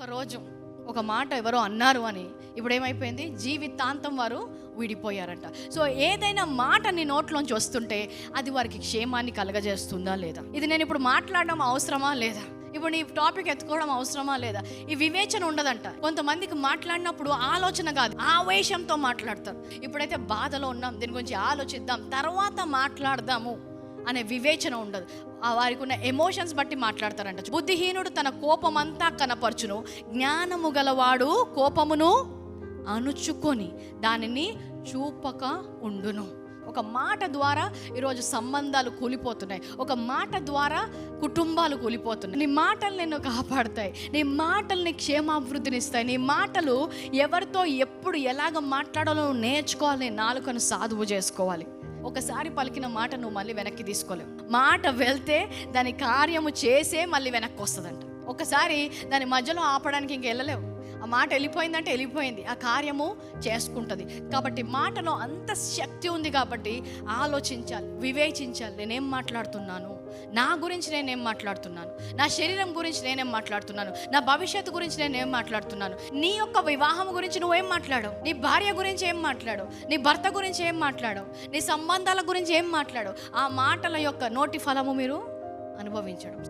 ఒకరోజు ఒక మాట ఎవరో అన్నారు అని ఇప్పుడు ఏమైపోయింది, జీవితాంతం వారు విడిపోయారంట. సో ఏదైనా మాట నీ నోట్లోంచి వస్తుంటే అది వారికి క్షేమాన్ని కలగజేస్తుందా లేదా? ఇది నేను ఇప్పుడు మాట్లాడడం అవసరమా లేదా? ఇప్పుడు నీ టాపిక్ ఎత్తుకోవడం అవసరమా లేదా? ఈ వివేచన ఉండదంట. కొంతమందికి మాట్లాడినప్పుడు ఆలోచన కాదు, ఆవేశంతో మాట్లాడతారు. ఇప్పుడైతే బాధలో ఉన్నాం, దీని గురించి ఆలోచిద్దాం, తర్వాత మాట్లాడదాము అనే వివేచన ఉండదు. వారికి ఉన్న ఎమోషన్స్ బట్టి మాట్లాడతారంట. బుద్ధిహీనుడు తన కోపమంతా కనపరచును, జ్ఞానము గలవాడు కోపమును అణుచుకొని దానిని చూపక ఉండును. ఒక మాట ద్వారా ఈరోజు సంబంధాలు కూలిపోతున్నాయి. ఒక మాట ద్వారా కుటుంబాలు కూలిపోతున్నాయి. నీ మాటలు నిన్ను కాపాడుతాయి, నీ మాటలు నీ క్షేమాభివృద్ధినిస్తాయి. నీ మాటలు ఎవరితో ఎప్పుడు ఎలాగ మాట్లాడాలో నేర్చుకోవాలి, నాలుకను సాధువు చేసుకోవాలి. ఒకసారి పలికిన మాట నువ్వు మళ్ళీ వెనక్కి తీసుకోలేవు. మాట వెళ్తే దాని కార్యము చేసే మళ్ళీ వెనక్కి వస్తుందంట. ఒకసారి దాని మధ్యలో ఆపడానికి ఇంక వెళ్ళలేవు. ఆ మాట వెళ్ళిపోయిందంటే వెళ్ళిపోయింది, ఆ కార్యము చేసుకుంటుంది. కాబట్టి మాటలో అంత శక్తి ఉంది. కాబట్టి ఆలోచించాలి, వివేచించాలి. నేనేం మాట్లాడుతున్నాను, నా గురించి నేనేం మాట్లాడుతున్నాను, నా శరీరం గురించి నేనేం మాట్లాడుతున్నాను, నా భవిష్యత్తు గురించి నేనేం మాట్లాడుతున్నాను, నీ యొక్క వివాహం గురించి నువ్వేం మాట్లాడవు, నీ భార్య గురించి ఏం మాట్లాడవు, నీ భర్త గురించి ఏం మాట్లాడవు, నీ సంబంధాల గురించి ఏం మాట్లాడవు. ఆ మాటల యొక్క నోటి ఫలము మీరు అనుభవించడం.